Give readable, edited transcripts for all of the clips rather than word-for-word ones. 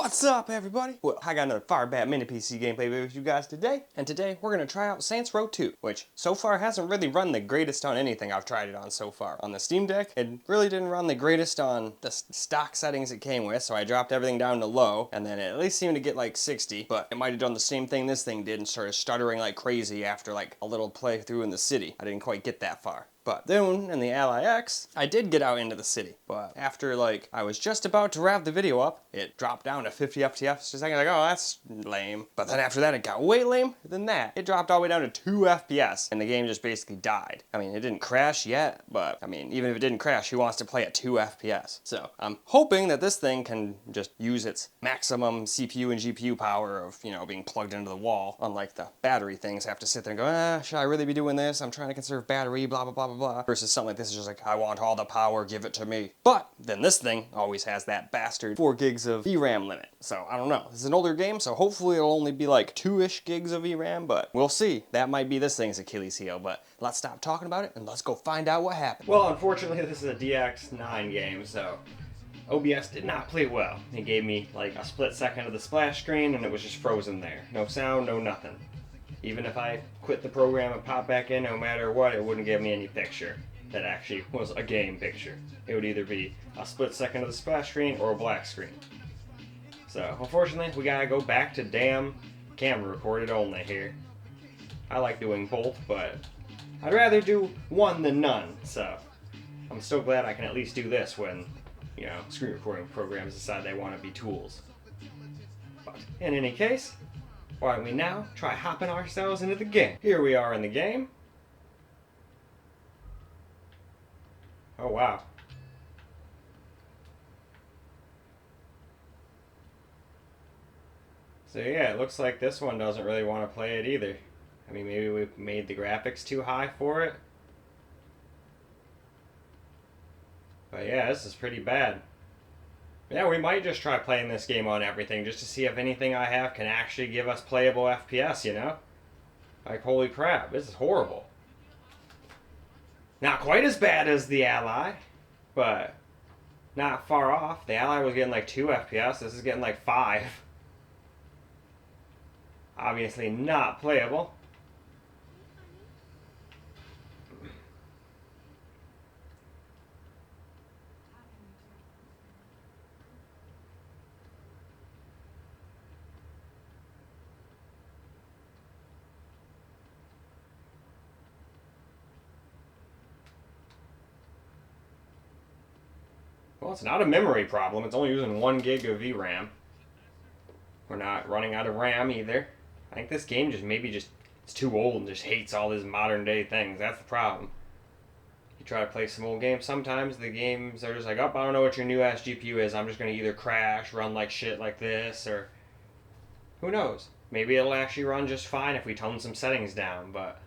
What's up, everybody? Well, I got another FIREBAT mini PC gameplay with you guys today, and today we're gonna try out Saints Row 2, which so far hasn't really run the greatest on anything I've tried it on so far. On the Steam Deck, it really didn't run the greatest on the stock settings it came with, so I dropped everything down to low, and then it at least seemed to get like 60, but it might have done the same thing this thing did and started stuttering like crazy after like a little playthrough in the city. I didn't quite get that far. But then, in the Ally X, I did get out into the city. But after, like, I was just about to wrap the video up, it dropped down to 50 FPS. Just like, oh, that's lame. But then after that, it got way lame than that. It dropped all the way down to 2 FPS, and the game just basically died. I mean, it didn't crash yet, but, I mean, even if it didn't crash, who wants to play at 2 FPS? So, I'm hoping that this thing can just use its maximum CPU and GPU power of, you know, being plugged into the wall. Unlike the battery things, I have to sit there and go, should I really be doing this? I'm trying to conserve battery, blah, blah, blah, blah. Versus something like this is just like, I want all the power, give it to me. But then this thing always has that bastard 4 gigs of VRAM limit. So I don't know. This is an older game, so hopefully it'll only be like 2-ish gigs of VRAM, but we'll see. That might be this thing's Achilles heel, but let's stop talking about it and let's go find out what happened. Well, unfortunately, this is a DX9 game, so OBS did not play well. It gave me like a split second of the splash screen and it was just frozen there. No sound, no nothing. Even if I quit the program and pop back in, no matter what, it wouldn't give me any picture that actually was a game picture. It would either be a split second of the splash screen or a black screen. So, unfortunately, we gotta go back to damn camera recorded only here. I like doing both, but I'd rather do one than none, so I'm so glad I can at least do this when, you know, screen recording programs decide they want to be tools. But, in any case, why don't we now try hopping ourselves into the game? Here we are in the game. Oh wow. So yeah, it looks like this one doesn't really want to play it either. I mean, maybe we made the graphics too high for it. But yeah, this is pretty bad. Yeah, we might just try playing this game on everything just to see if anything I have can actually give us playable FPS, you know? Like, holy crap, this is horrible. Not quite as bad as the Ally, but not far off. The Ally was getting like 2 FPS, this is getting like 5. Obviously not playable. Well, it's not a memory problem. It's only using 1 gig of VRAM. We're not running out of RAM either. I think this game it's too old and just hates all these modern day things. That's the problem. You try to play some old games, sometimes the games are just like, oh, I don't know what your new ass GPU is. I'm just going to either crash, run like shit like this, or who knows? Maybe it'll actually run just fine if we tone some settings down, but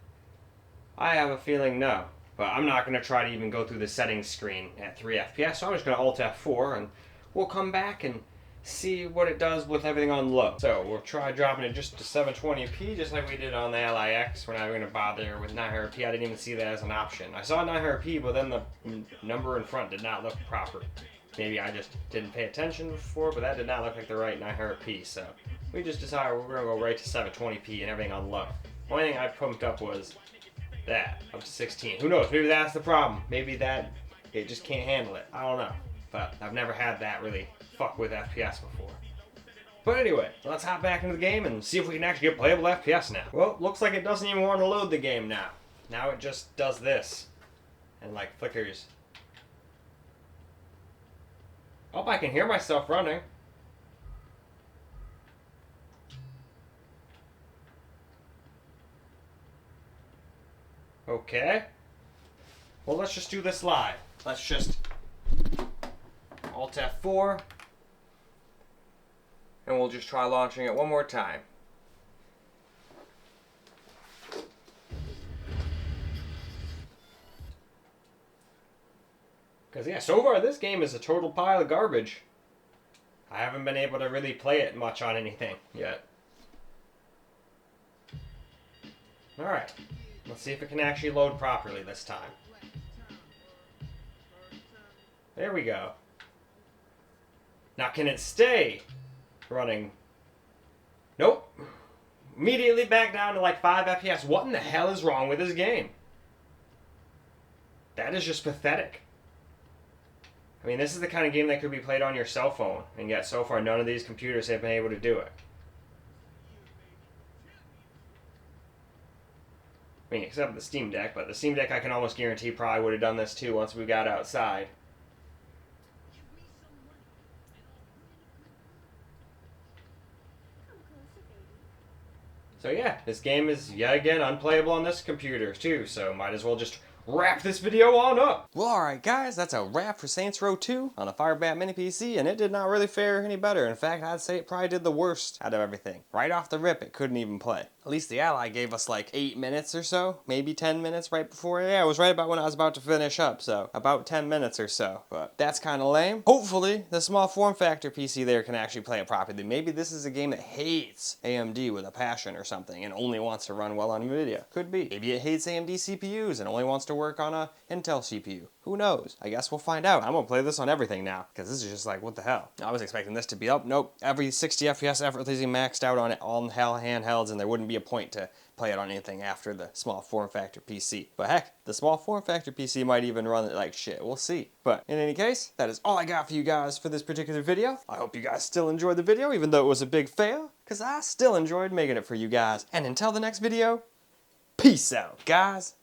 I have a feeling no. But I'm not going to try to even go through the settings screen at 3 FPS, so I'm just going to Alt F4 and we'll come back and see what it does with everything on low. So we'll try dropping it just to 720p, just like we did on the Ally X. We're not going to bother with 900p. I didn't even see that as an option. I saw 900p, but then the number in front did not look proper. Maybe I just didn't pay attention before, but that did not look like the right 900p. So we just decided we're going to go right to 720p and everything on low. The only thing I pumped up was that up to 16. Who knows? Maybe that's the problem. Maybe that it just can't handle it. I don't know. But I've never had that really fuck with FPS before. But anyway, let's hop back into the game and see if we can actually get playable FPS now. Well, looks like it doesn't even want to load the game now. Now it just does this and like flickers. Oh, I can hear myself running. Okay. Well, let's just do this live. Let's just Alt F4. And we'll just try launching it one more time. Because yeah, so far this game is a total pile of garbage. I haven't been able to really play it much on anything yet. Alright. Let's see if it can actually load properly this time. There we go. Now can it stay running. Nope. Immediately back down to like 5 FPS. What in the hell is wrong with this game? That is just pathetic. I mean, this is the kind of game that could be played on your cell phone, and yet so far none of these computers have been able to do it. I mean, except for the Steam Deck, but the Steam Deck I can almost guarantee probably would have done this too once we got outside. So yeah, this game is yet again unplayable on this computer too, so might as well just wrap this video on up. Well, alright guys, that's a wrap for Saints Row 2 on the FIREBAT mini PC, and it did not really fare any better. In fact, I'd say it probably did the worst out of everything. Right off the rip, it couldn't even play. At least the Ally gave us like 8 minutes or so, maybe 10 minutes right before. Yeah, it was right about when I was about to finish up, so about 10 minutes or so. But that's kind of lame. Hopefully, the small form factor PC there can actually play it properly. Maybe this is a game that hates AMD with a passion or something and only wants to run well on NVIDIA. Could be. Maybe it hates AMD CPUs and only wants to work on a Intel CPU. Who knows? I guess we'll find out. I'm gonna play this on everything now, because this is just like, what the hell? I was expecting this to be up. Nope. Every 60 FPS effortlessly maxed out on all handhelds, and there wouldn't be a point to play it on anything after the small form factor PC. But heck, the small form factor PC might even run it like shit. We'll see. But in any case, that is all I got for you guys for this particular video. I hope you guys still enjoyed the video, even though it was a big fail, because I still enjoyed making it for you guys. And until the next video, peace out, guys.